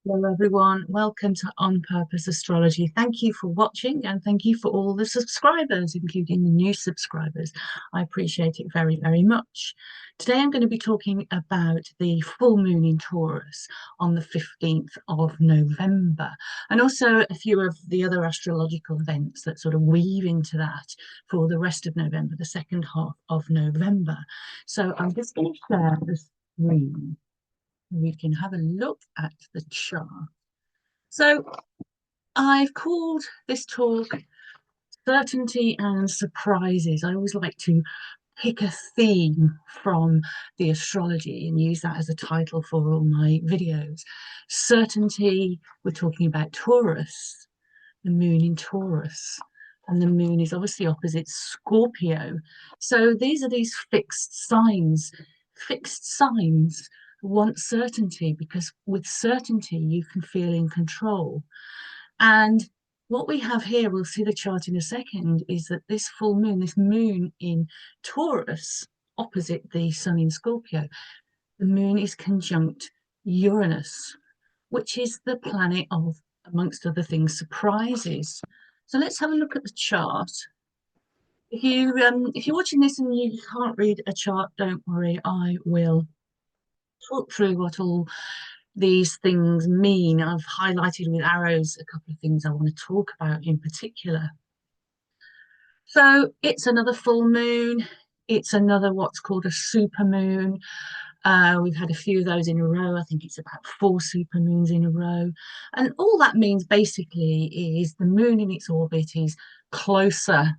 Hello everyone, welcome to On Purpose Astrology. Thank you for watching and thank you for all the subscribers, including the new subscribers. I appreciate it very, very much. Today I'm going to be talking about the full moon in Taurus on the 15th of November, and also a few of the other astrological events that sort of weave into that for the rest of November, the second half of November. So I'm just going to share the screen. We can have a look at the chart. So I've called this talk Certainty and Surprises. I always like to pick a theme from the astrology and use that as a title for all my videos. Certainty, we're talking about Taurus, the moon in Taurus, and the moon is obviously opposite Scorpio. So these are these fixed signs. Fixed signs want certainty because with certainty you can feel in control. And what we have here, we'll see the chart in a second, is that this full moon, this moon in Taurus, opposite the sun in Scorpio, the moon is conjunct Uranus, which is the planet of, amongst other things, surprises. So let's have a look at the chart. If you're watching this and you can't read a chart, don't worry, I will talk through what all these things mean. I've highlighted with arrows a couple of things I want to talk about in particular. So it's another full moon. It's another what's called a super moon. We've had a few of those in a row. I think it's about 4 super moons in a row. And all that means basically is the moon in its orbit is closer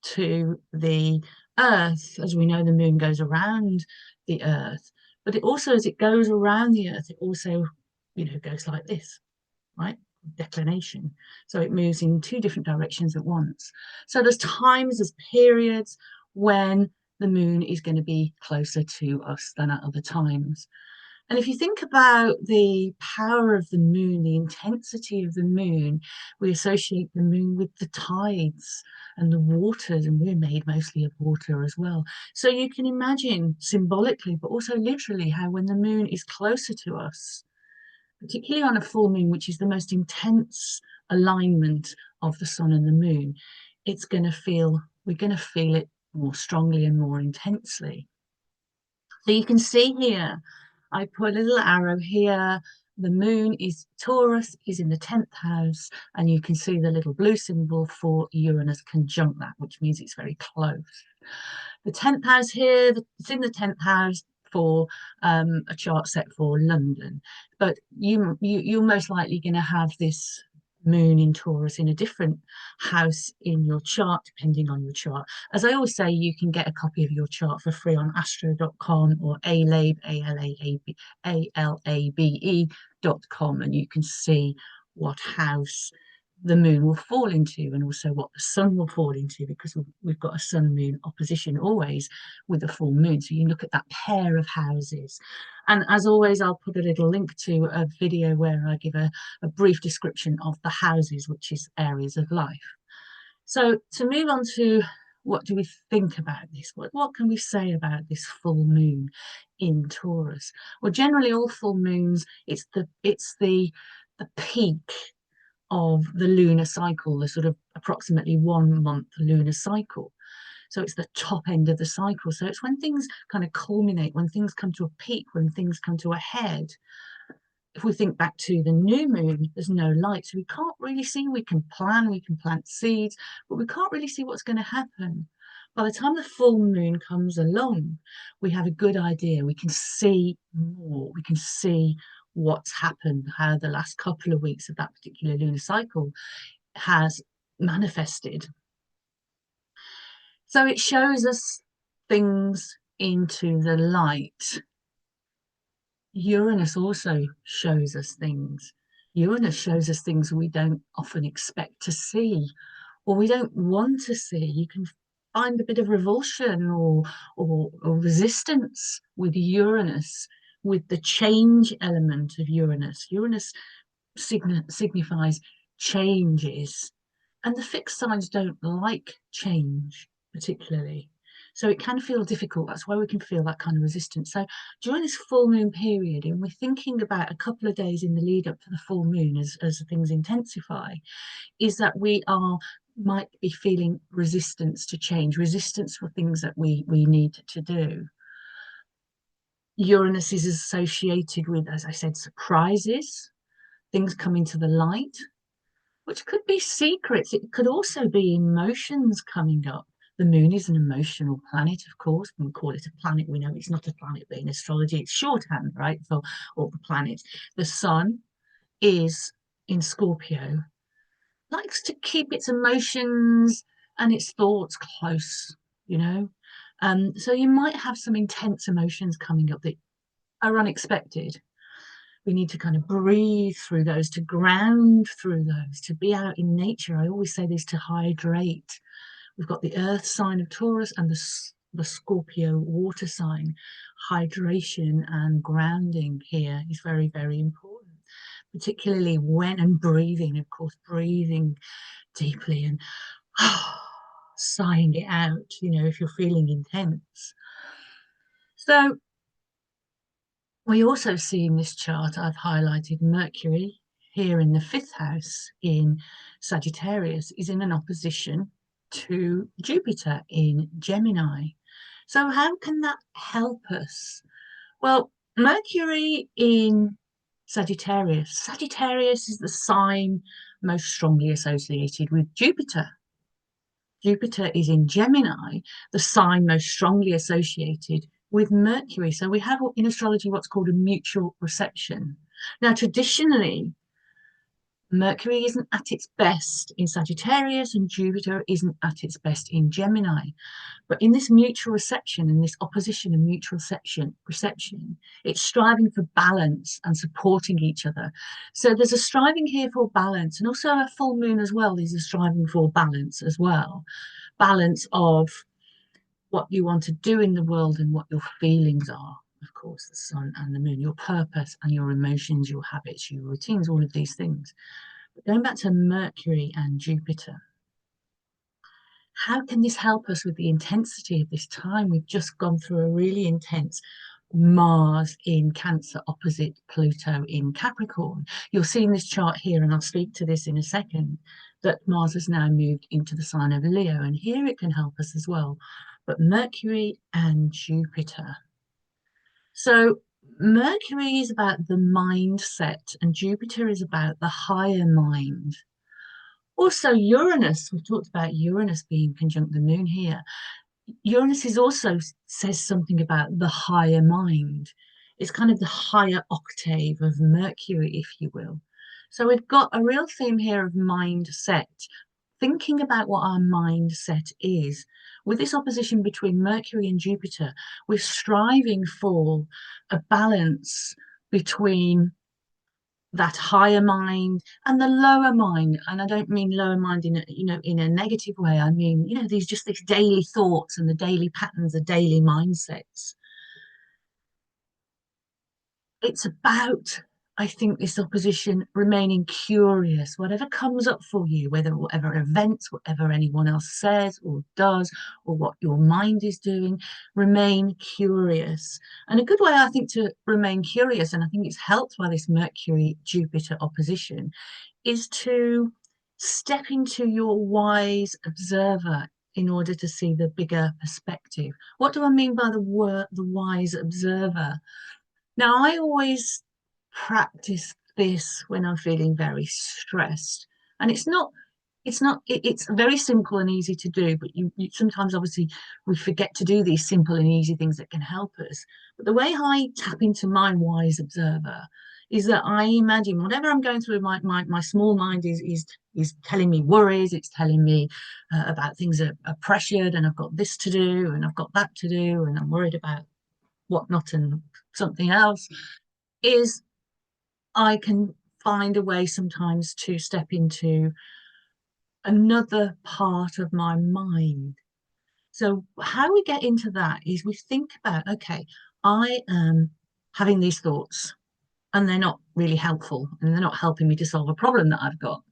to the Earth. As we know, the moon goes around the Earth. But it also, as it goes around the Earth, it also, goes like this, right? Declination. So it moves in 2 different directions at once. So there's periods when the moon is going to be closer to us than at other times. And if you think about the power of the moon, the intensity of the moon, we associate the moon with the tides and the waters, and we're made mostly of water as well. So you can imagine symbolically, but also literally, how when the moon is closer to us, particularly on a full moon, which is the most intense alignment of the sun and the moon, we're going to feel it more strongly and more intensely. So you can see here, I put a little arrow here. The moon is Taurus, is in the 10th house, and you can see the little blue symbol for Uranus conjunct that, which means it's very close. The 10th house here, it's in the 10th house for a chart set for London, but you're most likely going to have this moon in Taurus in a different house in your chart, depending on your chart. As I always say, you can get a copy of your chart for free on astro.com or alabe.com, and you can see what house the moon will fall into and also what the sun will fall into, because we've got a sun moon opposition always with a full moon. So you look at that pair of houses. And as always, I'll put a little link to a video where I give a brief description of the houses, which is areas of life. So to move on to what do we think about this? What can we say about this full moon in Taurus? Well, generally all full moons, it's the peak of the lunar cycle, the sort of approximately 1 month lunar cycle. So it's the top end of the cycle. So it's when things kind of culminate, when things come to a peak, when things come to a head. If we think back to the new moon, there's no light. So we can't really see, we can plant seeds, but we can't really see what's going to happen. By the time the full moon comes along, we have a good idea. We can see more. We can see what's happened, how the last couple of weeks of that particular lunar cycle has manifested. So it shows us things into the light. Uranus also shows us things. Uranus shows us things we don't often expect to see, or we don't want to see. You can find a bit of revulsion or resistance with Uranus, with the change element of Uranus. Uranus signifies changes, and the fixed signs don't like change particularly. So it can feel difficult. That's why we can feel that kind of resistance. So during this full moon period, and we're thinking about a couple of days in the lead up to the full moon as things intensify, is that we are might be feeling resistance to change, resistance for things that we need to do. Uranus is associated with, as I said, surprises, things coming to the light, which could be secrets. It could also be emotions coming up. The moon is an emotional planet, of course. We call it a planet. We know it's not a planet, but in astrology, it's shorthand, right, for all the planets. The sun is in Scorpio, likes to keep its emotions and its thoughts close, you know. So you might have some intense emotions coming up that are unexpected. We need to kind of breathe through those, to ground through those, to be out in nature. I always say this, to hydrate. We've got the earth sign of Taurus and the Scorpio water sign. Hydration and grounding here is very, very important, particularly when, and breathing, of course, breathing deeply and sighing it out, you know, if you're feeling intense. So we also see in this chart, I've highlighted Mercury here in the fifth house in Sagittarius is in an opposition to Jupiter in Gemini. So how can that help us? Well, Mercury in Sagittarius. Sagittarius is the sign most strongly associated with Jupiter. Jupiter is in Gemini, the sign most strongly associated with Mercury. So we have in astrology what's called a mutual reception. Now, traditionally, Mercury isn't at its best in Sagittarius and Jupiter isn't at its best in Gemini. But in this mutual reception, in this opposition and mutual reception, it's striving for balance and supporting each other. So there's a striving here for balance, and also a full moon as well is a striving for balance as well. Balance of what you want to do in the world and what your feelings are. Of course, the sun and the moon, your purpose and your emotions, your habits, your routines, all of these things. But going back to Mercury and Jupiter, how can this help us with the intensity of this time? We've just gone through a really intense Mars in Cancer opposite Pluto in Capricorn. You'll see in this chart here, and I'll speak to this in a second, that Mars has now moved into the sign of Leo, and here it can help us as well. But Mercury and Jupiter. So Mercury is about the mindset, and Jupiter is about the higher mind. Also, Uranus, we've talked about Uranus being conjunct the moon here. Uranus is also says something about the higher mind. It's kind of the higher octave of Mercury, if you will. So we've got a real theme here of mindset, thinking about what our mindset is. With this opposition between Mercury and Jupiter, we're striving for a balance between that higher mind and the lower mind. And I don't mean lower mind in a, in a negative way. I mean, these daily thoughts and the daily patterns, the daily mindsets. It's about, I think, this opposition remaining curious, whatever comes up for you, whatever events, whatever anyone else says or does, or what your mind is doing, remain curious. And a good way, I think, to remain curious, and I think it's helped by this Mercury-Jupiter opposition, is to step into your wise observer in order to see the bigger perspective. What do I mean by the wise observer? Now, I always practice this when I'm feeling very stressed. And it's very simple and easy to do, but you sometimes obviously we forget to do these simple and easy things that can help us. But the way I tap into my wise observer is that I imagine whatever I'm going through, my small mind is telling me worries, it's telling me about things that are pressured, and I've got this to do, and I've got that to do, and I'm worried about whatnot and something else, is I can find a way sometimes to step into another part of my mind. So how we get into that is we think about, okay, I am having these thoughts and they're not really helpful and they're not helping me to solve a problem that I've got.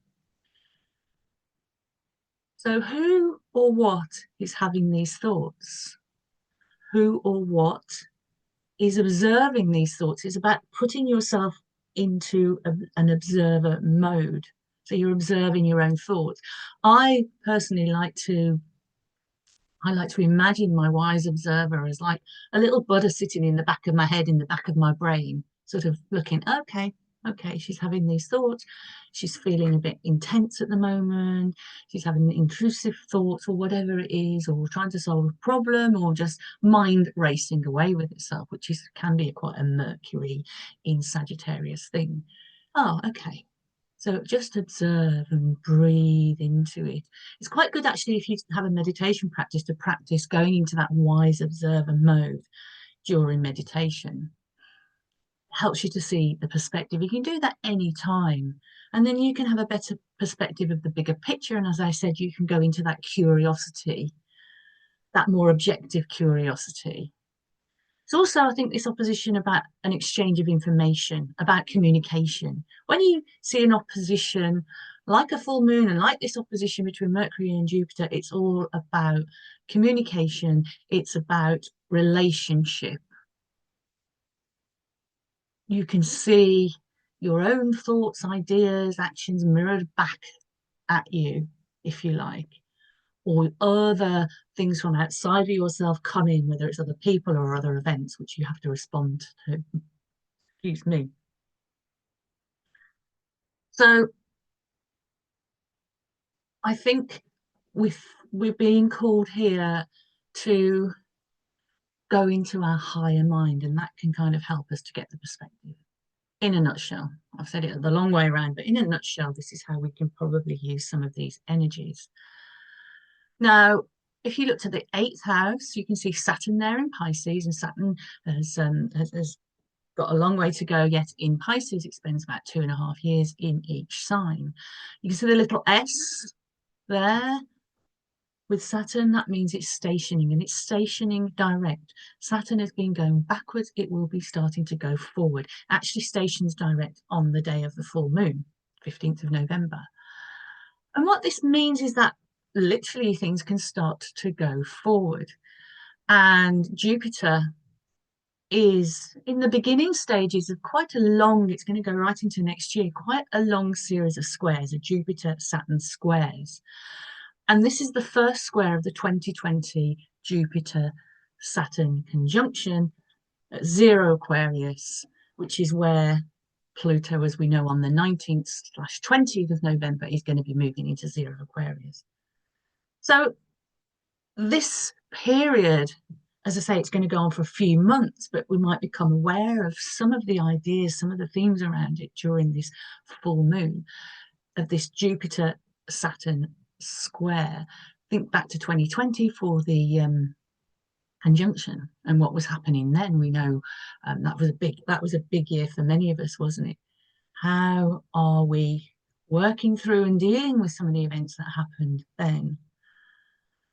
So who or what is having these thoughts? who or what is observing these thoughts. It's about putting yourself into an observer mode. So you're observing your own thoughts. I personally I like to imagine my wise observer as like a little Buddha sitting in the back of my head, in the back of my brain, sort of looking, okay, okay, she's having these thoughts. She's feeling a bit intense at the moment. She's having intrusive thoughts or whatever it is, or trying to solve a problem, or just mind racing away with itself, which is can be quite a Mercury in Sagittarius thing. Oh, okay. So just observe and breathe into it. It's quite good actually if you have a meditation practice to practice going into that wise observer mode during meditation. It helps you to see the perspective. You can do that any time. And then you can have a better perspective of the bigger picture. And as I said, you can go into that curiosity, that more objective curiosity. It's also, I think, this opposition about an exchange of information, about communication. When you see an opposition like a full moon and like this opposition between Mercury and Jupiter, it's all about communication. It's about relationship. You can see your own thoughts, ideas, actions mirrored back at you, if you like, or other things from outside of yourself come in, whether it's other people or other events, which you have to respond to. Excuse me. So I think we're being called here to go into our higher mind, and that can kind of help us to get the perspective. In a nutshell, I've said it the long way around, but in a nutshell, this is how we can probably use some of these energies. Now, if you looked at the eighth house, you can see Saturn there in Pisces, and Saturn has got a long way to go yet in Pisces. It spends about 2.5 years in each sign. You can see the little S there with Saturn. That means it's stationing, and it's stationing direct. Saturn has been going backwards. It will be starting to go forward. Actually stations direct on the day of the full moon, 15th of November. And what this means is that literally things can start to go forward. And Jupiter is in the beginning stages of quite a long, it's going to go right into next year, quite a long series of squares, of Jupiter-Saturn squares. And this is the first square of the 2020 Jupiter-Saturn conjunction at 0 Aquarius, which is where Pluto, as we know, on the 19th/20th of November is going to be moving into 0 Aquarius. So this period, as I say, it's going to go on for a few months, but we might become aware of some of the ideas, some of the themes around it during this full moon of this Jupiter-Saturn square. Think back to 2020 for the conjunction and what was happening then. We know that was a big year for many of us, wasn't it? How are we working through and dealing with some of the events that happened then?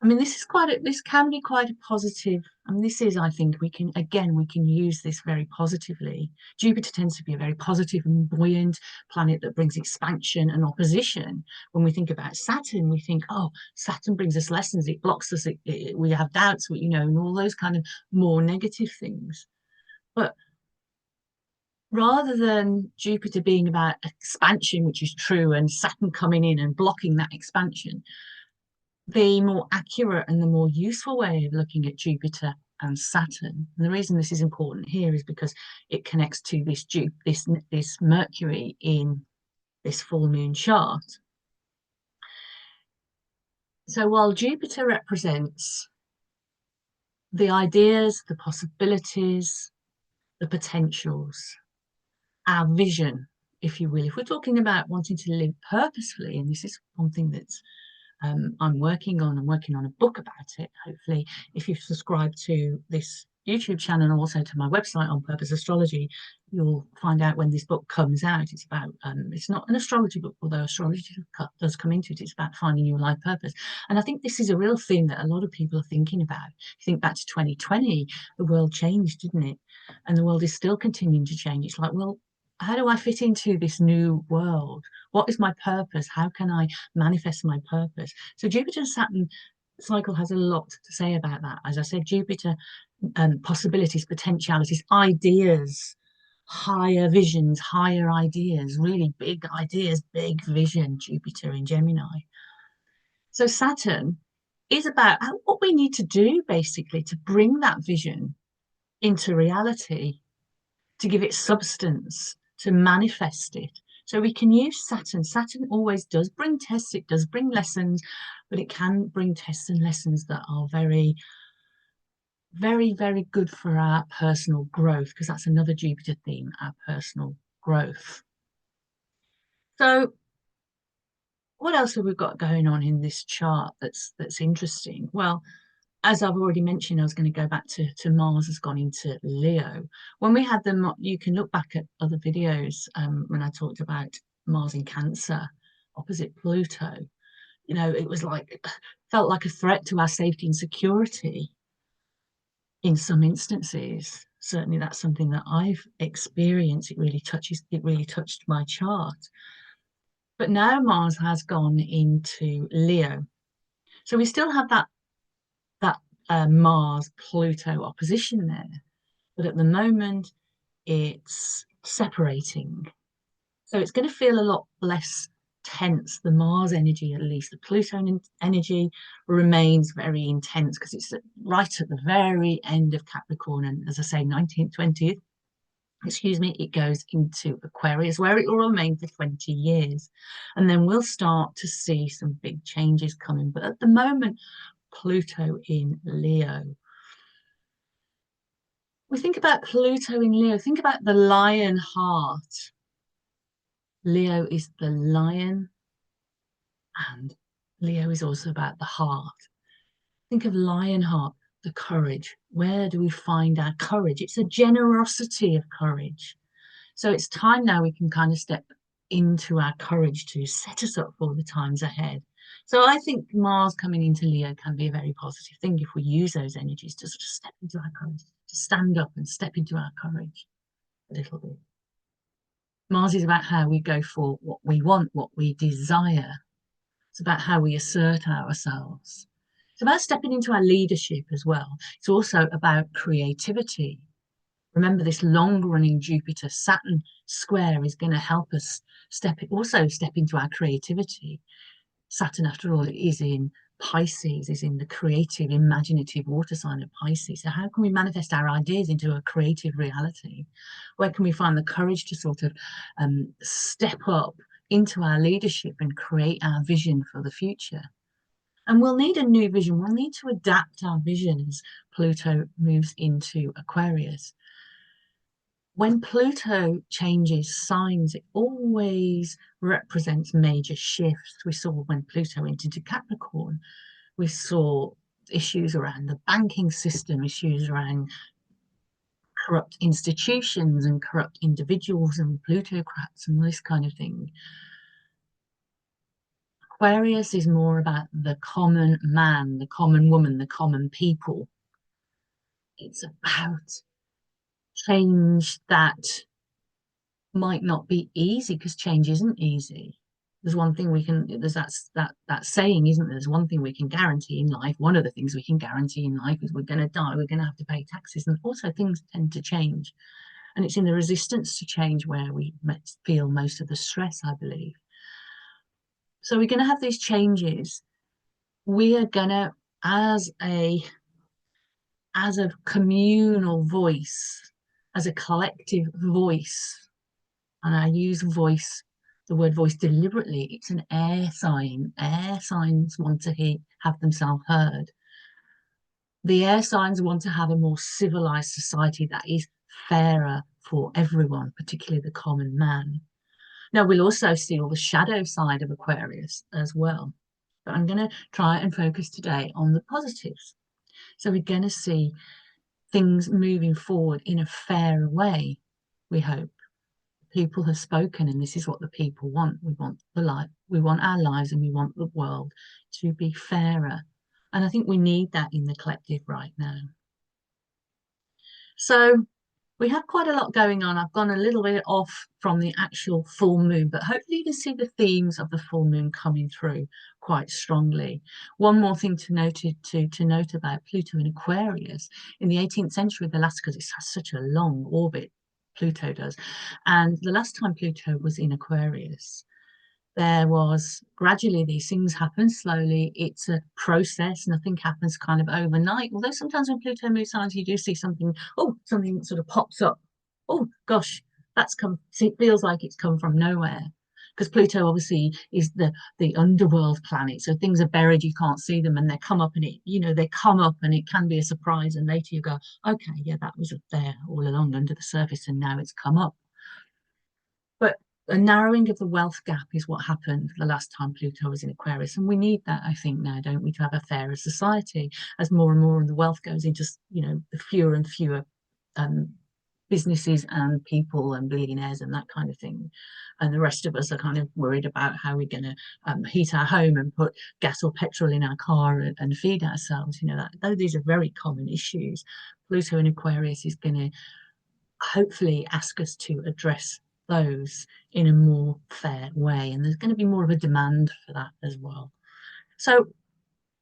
I mean, this can be quite a positive, and this is, I think, we can use this very positively. Jupiter tends to be a very positive and buoyant planet that brings expansion and opposition. When we think about Saturn, we think, oh, Saturn brings us lessons, it blocks us, we have doubts, and all those kind of more negative things. But rather than Jupiter being about expansion, which is true, and Saturn coming in and blocking that expansion, the more accurate and the more useful way of looking at Jupiter and Saturn. And the reason this is important here is because it connects to this Mercury in this full moon chart. So while Jupiter represents the ideas, the possibilities, the potentials, our vision, if you will, if we're talking about wanting to live purposefully, and this is one thing that's I'm working on a book about it. Hopefully, if you subscribe to this YouTube channel and also to my website on Purpose Astrology, you'll find out when this book comes out. It's about it's not an astrology book, although astrology does come into it. It's about finding your life purpose. And I think this is a real thing that a lot of people are thinking about. If you think back to 2020, the world changed, didn't it? And the world is still continuing to change. It's like, well, how do I fit into this new world? What is my purpose? How can I manifest my purpose? So Jupiter and Saturn cycle has a lot to say about that. As I said, Jupiter, possibilities, potentialities, ideas, higher visions, higher ideas, really big ideas, big vision, Jupiter in Gemini. So Saturn is about what we need to do basically to bring that vision into reality, to give it substance, to manifest it. So we can use Saturn. Saturn always does bring tests, it does bring lessons, but it can bring tests and lessons that are very, very, very good for our personal growth, because that's another Jupiter theme, our personal growth. So what else have we got going on in this chart that's interesting? Well, as I've already mentioned, I was going to go back to Mars has gone into Leo. When we had them, you can look back at other videos when I talked about Mars in Cancer opposite Pluto. You know, it was like, felt like a threat to our safety and security in some instances. Certainly that's something that I've experienced. It really touched my chart. But now Mars has gone into Leo. So we still have that Mars Pluto opposition there, but at the moment it's separating. So it's going to feel a lot less tense. The Mars energy, at least, the Pluto energy remains very intense because it's right at the very end of Capricorn, and as I say, 19th, 20th. Excuse me, it goes into Aquarius, where it will remain for 20 years. And then we'll start to see some big changes coming. But at the moment, Pluto in Leo. We think about Pluto in Leo, think about the lion heart. Leo is the lion, and Leo is also about the heart. Think of lion heart, the courage. Where do we find our courage? It's a generosity of courage. So it's time now we can kind of step into our courage to set us up for the times ahead. So I think Mars coming into Leo can be a very positive thing if we use those energies to sort of step into our courage, to stand up and step into our courage a little bit. Mars is about how we go for what we want, what we desire. It's about how we assert ourselves. It's about stepping into our leadership as well. It's also about creativity. Remember, this long-running Jupiter Saturn square is going to help us step into our creativity. Saturn, after all, is in Pisces, is in the creative, imaginative water sign of Pisces. So how can we manifest our ideas into a creative reality? Where can we find the courage to sort of step up into our leadership and create our vision for the future? And we'll need a new vision. We'll need to adapt our vision as Pluto moves into Aquarius. When Pluto changes signs, it always represents major shifts. We saw when Pluto went into Capricorn, we saw issues around the banking system, issues around corrupt institutions and corrupt individuals and plutocrats and this kind of thing. Aquarius is more about the common man, the common woman, the common people. It's about change that might not be easy, because change isn't easy. There's one thing we can, there's that saying, isn't there? There's one thing we can guarantee in life. One of the things we can guarantee in life is we're going to die, we're going to have to pay taxes, and also things tend to change. And it's in the resistance to change where we feel most of the stress, I believe. So we're going to have these changes. We are going to, as a communal voice, as a collective voice, and I use the word voice deliberately. It's an air sign. Air signs want to have themselves heard. The air signs want to have a more civilized society that is fairer for everyone, particularly the common man. Now, we'll also see all the shadow side of Aquarius as well. But I'm going to try and focus today on the positives. So we're going to see things moving forward in a fair way, we hope. People have spoken, and this is what the people want. We want we want our lives, and we want the world to be fairer. And I think we need that in the collective right now. So We have quite a lot going on. I've gone a little bit off from the actual full moon, but hopefully you can see the themes of the full moon coming through quite strongly. One more thing to note about Pluto in Aquarius. In the 18th century, the last, because it has such a long orbit, Pluto does, and the last time Pluto was in Aquarius, there was gradually these things happen slowly. It's a process. Nothing happens kind of overnight. Although sometimes when Pluto moves signs, you do see something, oh, something sort of pops up. Oh gosh, that's come, it feels like it's come from nowhere. Because Pluto obviously is the underworld planet. So things are buried, you can't see them, and they come up and they come up and it can be a surprise. And later you go, okay, yeah, that was up there all along under the surface, and now it's come up. But a narrowing of the wealth gap is what happened the last time Pluto was in Aquarius. And we need that, I think, now, don't we, to have a fairer society as more and more of the wealth goes into, the fewer and fewer um, businesses and people and billionaires and that kind of thing. And the rest of us are kind of worried about how we're going to heat our home and put gas or petrol in our car and feed ourselves. These are very common issues. Pluto in Aquarius is going to hopefully ask us to address those in a more fair way. And there's going to be more of a demand for that as well. So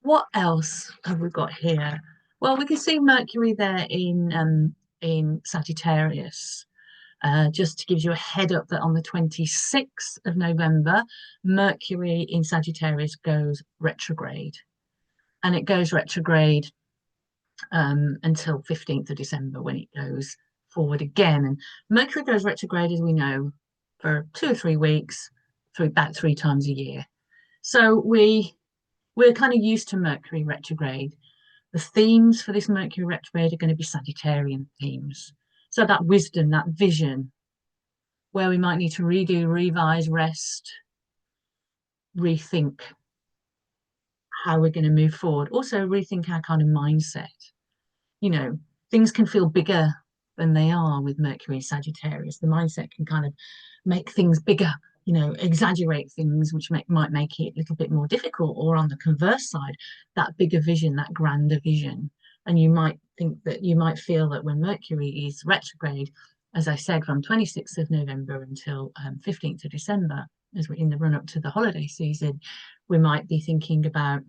what else have we got here? Well, we can see Mercury there in Sagittarius. Just to give you a head up that on the 26th of November, Mercury in Sagittarius goes retrograde. And it goes retrograde until 15th of December when it goes forward again. And Mercury goes retrograde, as we know, for 2 or 3 weeks, about 3 times a year. So we're kind of used to Mercury retrograde. The themes for this Mercury retrograde are going to be Sagittarian themes. So that wisdom, that vision, where we might need to redo, revise, rest, rethink how we're going to move forward. Also rethink our kind of mindset. Things can feel bigger than they are with Mercury in Sagittarius. The mindset can kind of make things bigger, exaggerate things, which might make it a little bit more difficult. Or on the converse side, that bigger vision, that grander vision. And you might feel that when Mercury is retrograde, as I said, from 26th of November until 15th of December, as we're in the run up to the holiday season, we might be thinking about,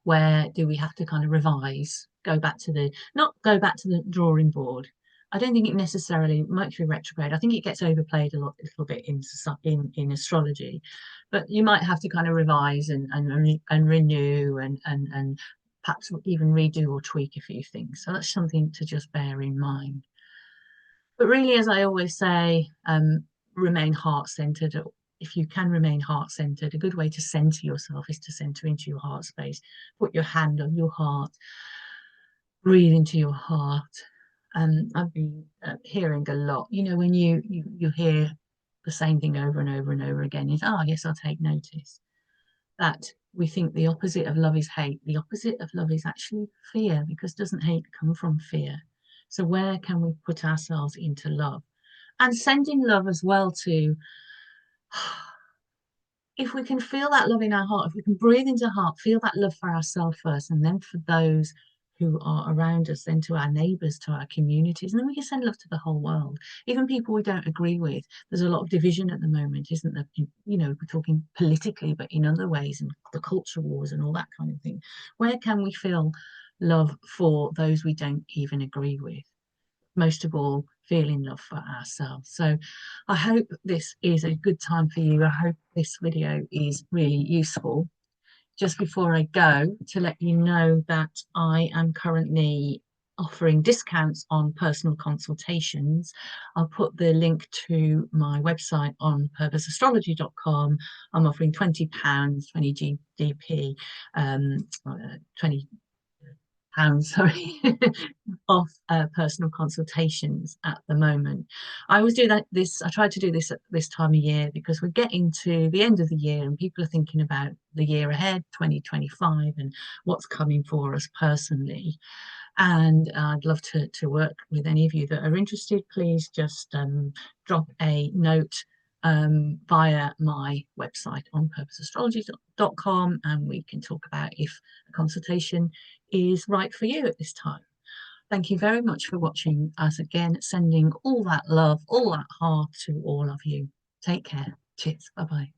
where do we have to kind of revise, not go back to the drawing board. I don't think it necessarily Mercury retrograde. I think it gets overplayed a little bit in astrology, but you might have to kind of revise and renew and perhaps even redo or tweak a few things. So that's something to just bear in mind. But really, as I always say, remain heart-centered. If you can remain heart-centered, a good way to center yourself is to center into your heart space. Put your hand on your heart, breathe into your heart. I've been hearing a lot, when you hear the same thing over and over and over again is, yes, I'll take notice. That we think the opposite of love is hate. The opposite of love is actually fear, because doesn't hate come from fear? So where can we put ourselves into love? And sending love as well to, if we can feel that love in our heart, if we can breathe into heart, feel that love for ourselves first, and then for those who are around us, then to our neighbours, to our communities, and then we can send love to the whole world, even people we don't agree with. There's a lot of division at the moment, isn't there? We're talking politically, but in other ways, and the culture wars and all that kind of thing. Where can we feel love for those we don't even agree with? Most of all, feeling love for ourselves. So I hope this is a good time for you. I hope this video is really useful. Just before I go, to let you know that I am currently offering discounts on personal consultations. I'll put the link to my website on purposeastrology.com. I'm offering £20, 20 GDP, 20 pounds, sorry, off personal consultations at the moment. I always do I try to do this at this time of year because we're getting to the end of the year and people are thinking about the year ahead, 2025, and what's coming for us personally. And I'd love to work with any of you that are interested. Please just drop a note via my website on purposeastrology.com, and we can talk about if a consultation is right for you at this time. Thank you very much for watching us again, sending all that love, all that heart to all of you. Take care. Cheers. Bye bye.